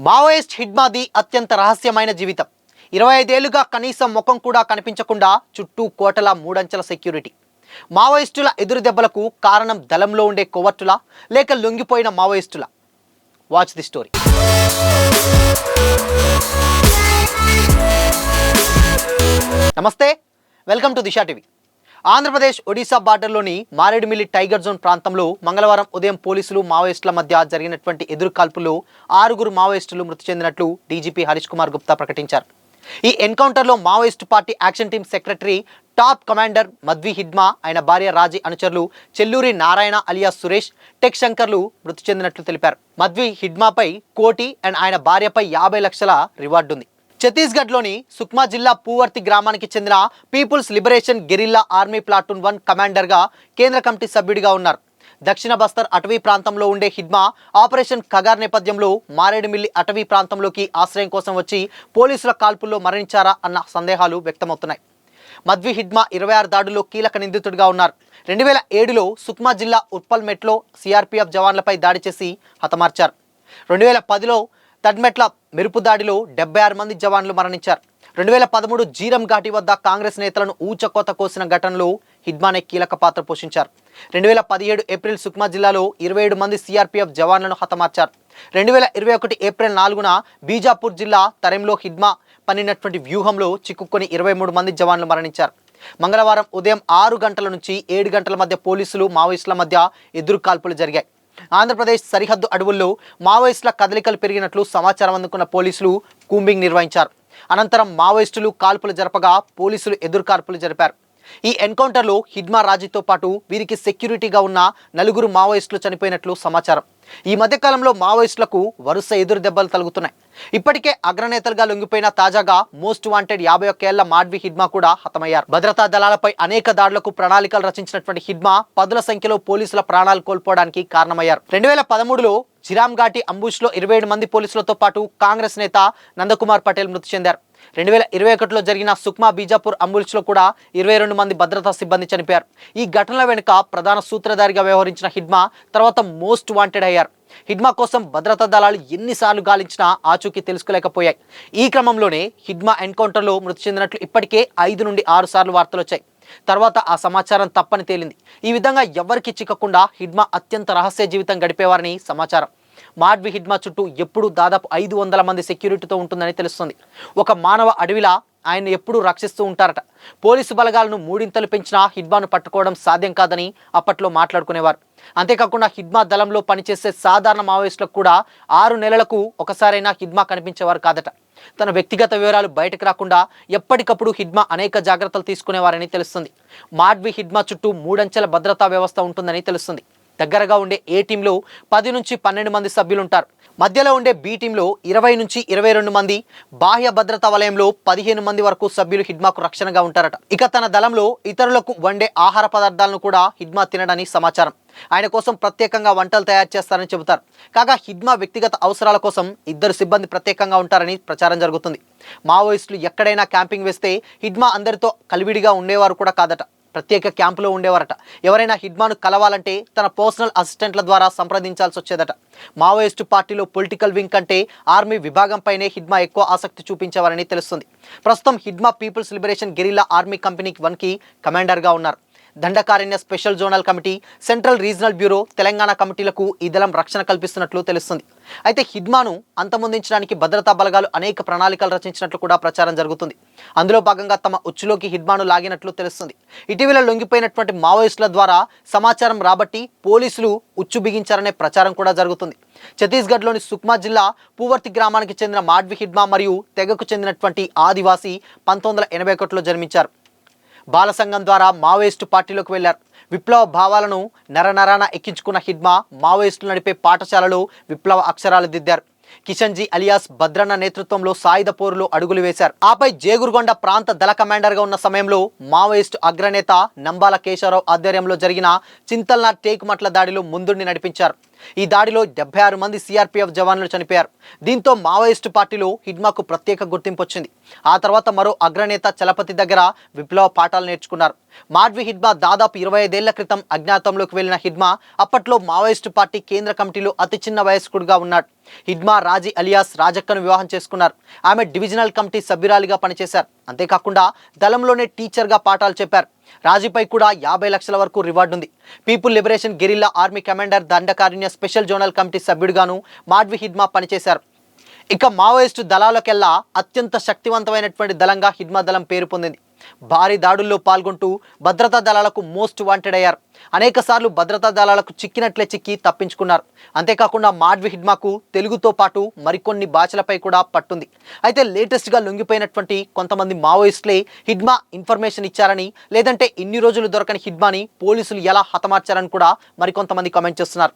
Maoist హిడ్మాది అత్యంత రహస్యమైన జీవితం. 25 ఏళ్లుగా కనీసం ముఖం కూడా కనిపించకుండా చుట్టూ కోటల మూడంచెల సెక్యూరిటీ. మావోయిస్టుల ఎదురు దెబ్బలకు కారణం దళంలో ఉండే కొవ్వొట్టులా లేక లొంగిపోయిన మావోయిస్టులా? Watch the story. నమస్తే, welcome to Disha TV. Andhra Pradesh Odisha బార్డర్లోని మారేడుమిల్లి టైగర్ జోన్ ప్రాంతంలో మంగళవారం ఉదయం పోలీసులు మావోయిస్టుల మధ్య జరిగినటువంటి ఎదురు కాల్పుల్లో 6 మావోయిస్టులు మృతి చెందినట్లు డీజీపీ హరీష్ కుమార్ గుప్తా ప్రకటించారు. ఈ ఎన్కౌంటర్లో Maoist party action team secretary top commander Madvi Hidma, ఆయన భార్య రాజీ అనుచరులు చెల్లూరి నారాయణ అలియా సురేష్, టెక్ శంకర్లు మృతి చెందినట్లు తెలిపారు. మద్వి హిడ్మాపై కోటి అండ్ ఆయన భార్యపై 50 లక్షల రివార్డు ఉంది. ఛత్తీస్గఢ్లోని సుక్మా జిల్లా పూవర్తి గ్రామానికి చెందిన people's liberation guerrilla army platoon 1 కమాండర్గా కేంద్ర కమిటీ సభ్యుడిగా ఉన్నారు. దక్షిణ బస్తర్ అటవీ ప్రాంతంలో ఉండే హిడ్మా ఆపరేషన్ కగార్ నేపథ్యంలో మారేడుమిల్లి అటవీ ప్రాంతంలోకి ఆశ్రయం కోసం వచ్చి పోలీసుల కాల్పుల్లో మరణించారా అన్న సందేహాలు వ్యక్తమవుతున్నాయి. మద్వి హిడ్మా 26 దాడుల్లో కీలక నిందితుడిగా ఉన్నారు. 2007లో సుక్మా జిల్లా ఉప్పల్మెట్లో సిఆర్పీఎఫ్ జవాన్లపై దాడి చేసి హతమార్చారు. 2010లో తడ్మెట్ల మెరుపు దాడిలో 76 మంది జవాన్లు మరణించారు. 2013 జీరం ఘాటి వద్ద కాంగ్రెస్ నేతలను ఊచకోత కోసిన ఘటనలో హిడ్మానే కీలక పాత్ర పోషించారు. 2017 ఏప్రిల్ సుక్మా జిల్లాలో 27 మంది సిఆర్పీఎఫ్ జవాన్లను హతమార్చారు. 2021 ఏప్రిల్ 4న బీజాపూర్ జిల్లా తరెంలో హిడ్మా పన్నినటువంటి వ్యూహంలో చిక్కుకొని 23 మంది జవాన్లు మరణించారు. మంగళవారం ఉదయం 6 గంటల నుంచి 7 గంటల మధ్య పోలీసులు మావోయిస్టుల మధ్య ఎదురు కాల్పులు జరిగాయి. ఆంధ్రప్రదేశ్ సరిహద్దు అడవుల్లో మావోయిస్టుల కదలికలు పెరిగినట్లు సమాచారం అందుకున్న పోలీసులు కూంబింగ్ నిర్వహించారు. అనంతరం మావోయిస్టులు కాల్పులు జరపగా పోలీసులు ఎదురు కాల్పులు జరిపారు. ఈ ఎన్కౌంటర్లో హిడ్మా రాజీతో పాటు వీరికి సెక్యూరిటీగా ఉన్న 4 మావోయిస్టులు చనిపోయినట్లు సమాచారం. ఈ మధ్యకాలంలో మావోయిస్టులకు వరుస ఎదురు దెబ్బలు తగులుతున్నాయి. ఇప్పటికే అగ్రనేతలుగా లొంగిపోయిన తాజాగా మోస్ట్ వాంటెడ్ 51 ఏళ్ల మాడ్వి హిడ్మా కూడా హతమయ్యారు. భద్రతా దళాలపై అనేక దాడులకు ప్రణాళికలు రచించినటువంటి హిడ్మా పదుల సంఖ్యలో పోలీసుల ప్రాణాలు కోల్పోవడానికి కారణమయ్యారు. 2013లో జిరామ్ ఘాటి అంబుష్లో 27 మంది పోలీసులతో పాటు కాంగ్రెస్ నేత నందకుమార్ పటేల్ మృతి చెందారు. 2021లో జరిగిన సుక్మా బీజాపూర్ అంబుల్స్లో కూడా 22 మంది భద్రతా సిబ్బంది చనిపోయారు. ఈ ఘటనల వెనుక ప్రధాన సూత్రధారిగా వ్యవహరించిన హిడ్మా తర్వాత మోస్ట్ వాంటెడ్ అయ్యారు. హిడ్మా కోసం భద్రతా దళాలు ఎన్నిసార్లు గాలించినా ఆచూకీ తెలుసుకోలేకపోయాయి. ఈ క్రమంలోనే హిడ్మా ఎన్కౌంటర్లో మృతి చెందినట్లు ఇప్పటికే 5 నుండి 6 సార్లు వార్తలు వచ్చాయి. తర్వాత ఆ సమాచారం తప్పని తేలింది. ఈ విధంగా ఎవరికి చిక్కకుండా హిడ్మా అత్యంత రహస్య జీవితం గడిపేవారని సమాచారం. మాడ్వి హిడ్మా చుట్టూ ఎప్పుడూ దాదాపు 500 మంది సెక్యూరిటీతో ఉంటుందని తెలుస్తుంది. ఒక మానవ అడవిలా ఆయన ఎప్పుడూ రక్షిస్తూ ఉంటారట. పోలీసు బలగాలను 3 పెంచినా హిడ్మాను పట్టుకోవడం సాధ్యం కాదని అప్పట్లో మాట్లాడుకునేవారు. అంతేకాకుండా హిడ్మా దళంలో పనిచేసే సాధారణ మావోయిస్టులకు కూడా 6 నెలలకు ఒకసారైనా హిడ్మా కనిపించేవారు కాదట. తన వ్యక్తిగత వివరాలు బయటకు రాకుండా ఎప్పటికప్పుడు హిడ్మా అనేక జాగ్రత్తలు తీసుకునేవారని తెలుస్తుంది. మాడ్వి హిడ్మా చుట్టూ 3 అంచెల భద్రతా వ్యవస్థ ఉంటుందని తెలుస్తుంది. దగ్గరగా ఉండే ఏ టీంలో 10 నుంచి 12 మంది సభ్యులు ఉంటారు. మధ్యలో ఉండే బి టీంలో 20 నుంచి 22 మంది, బాహ్య భద్రతా వలయంలో 15 మంది వరకు సభ్యులు హిడ్మాకు రక్షణగా ఉంటారట. ఇక తన దళంలో ఇతరులకు వండే ఆహార పదార్థాలను కూడా హిడ్మా తినడని సమాచారం. ఆయన కోసం ప్రత్యేకంగా వంటలు తయారు చేస్తారని చెబుతారు. కాగా హిడ్మా వ్యక్తిగత అవసరాల కోసం 2 సిబ్బంది ప్రత్యేకంగా ఉంటారని ప్రచారం జరుగుతుంది. మావోయిస్టులు ఎక్కడైనా క్యాంపింగ్ వేస్తే హిడ్మా అందరితో కలివిడిగా ఉండేవారు కూడా కాదట. ప్రత్యేక క్యాంపులో ఉండేవారట. ఎవరైనా హిడ్మాను కలవాలంటే తన పర్సనల్ అసిస్టెంట్ల ద్వారా సంప్రదించాల్సి వచ్చేదట. మావోయిస్టు పార్టీలో పొలిటికల్ వింగ్ కంటే ఆర్మీ విభాగంపైనే హిడ్మా ఎక్కువ ఆసక్తి చూపించేవారని తెలుస్తుంది. ప్రస్తుతం Hidma people's liberation guerrilla army company 1కి కమాండర్గా ఉన్నారు. Dandakaranya special zonal committee, central regional bureau, Telangana కమిటీలకు ఈ దళం రక్షణ కల్పిస్తున్నట్లు తెలుస్తుంది. అయితే హిడ్మాను అంతమొందించడానికి భద్రతా బలగాలు అనేక ప్రణాళికలు రచించినట్లు కూడా ప్రచారం జరుగుతుంది. అందులో భాగంగా తమ ఉచ్చులోకి హిడ్మాను లాగినట్లు తెలుస్తుంది. ఇటీవల లొంగిపోయినటువంటి మావోయిస్టుల ద్వారా సమాచారం రాబట్టి పోలీసులు ఉచ్చు బిగించారనే ప్రచారం కూడా జరుగుతుంది. ఛత్తీస్గఢ్లోని సుక్మా జిల్లా పూవర్తి గ్రామానికి చెందిన మాడ్వి హిడ్మా మరియు తెగకు చెందినటువంటి ఆదివాసి 1981లో జన్మించారు. బాల సంఘం ద్వారా మావోయిస్టు పార్టీలోకి వెళ్లారు. విప్లవ భావాలను నరనరాన ఎక్కించుకున్న హిడ్మా మావోయిస్టులు నడిపే పాఠశాలలో విప్లవ అక్షరాలు దిద్దారు. కిషన్జీ అలియాస్ భద్రన్న నేతృత్వంలో సాయుధ పోరులో అడుగులు వేశారు. ఆపై జేగురుగొండ ప్రాంత దళ కమాండర్గా ఉన్న సమయంలో మావోయిస్టు అగ్రనేత నంబాల కేశవరావు ఆధ్వర్యంలో జరిగిన చింతల్నార్ టేకుమట్ల దాడిలో ముందుండి నడిపించారు. ఈ దాడిలో 76 మంది సిఆర్పీఎఫ్ జవాన్లు చనిపోయారు. దీంతో మావోయిస్టు పార్టీలో హిడ్మాకు ప్రత్యేక గుర్తింపు వచ్చింది. ఆ తర్వాత మరో అగ్రనేత చలపతి దగ్గర విప్లవ పాఠాలు నేర్చుకున్నారు. మాడ్వి హిడ్మా దాదాపు 25 ఏళ్ల క్రితం అజ్ఞాతంలోకి వెళ్లిన హిడ్మా అప్పట్లో మావోయిస్టు పార్టీ కేంద్ర కమిటీలో అతి చిన్న వయస్కుడిగా ఉన్నాడు. హిడ్మా రాజీ అలియాస్ రాజక్కను వివాహం చేసుకున్నారు. ఆమె డివిజనల్ కమిటీ సభ్యురాలిగా పనిచేశారు. అంతేకాకుండా దళంలోనే టీచర్గా పాఠాలు చెప్పారు. రాజీపై కూడా 50 లక్షల వరకు రివార్డు ఉంది. People liberation guerrilla army commander Dandakaranya special zonal committee సభ్యుడిగాను మాడ్వి హిడ్మా పనిచేశారు. ఇక మావోయిస్టు దళాలకెల్లా అత్యంత శక్తివంతమైనటువంటి దళంగా హిడ్మా దళం పేరు పొందింది. భారీ దాడుల్లో పాల్గొంటూ భద్రతా దళాలకు మోస్ట్ వాంటెడ్ అయ్యారు. అనేక సార్లు భద్రతా దళాలకు చిక్కినట్లే చిక్కి తప్పించుకున్నారు. అంతేకాకుండా మాడ్వి హిడ్మాకు తెలుగుతో పాటు మరికొన్ని భాషలపై కూడా పట్టుంది. అయితే లేటెస్ట్గా లొంగిపోయినటువంటి కొంతమంది మావోయిస్టులే హిడ్మా ఇన్ఫర్మేషన్ ఇచ్చారని, లేదంటే ఇన్ని రోజులు దొరకని హిడ్మాని పోలీసులు ఎలా హతమార్చారని కూడా మరికొంతమంది కామెంట్ చేస్తున్నారు.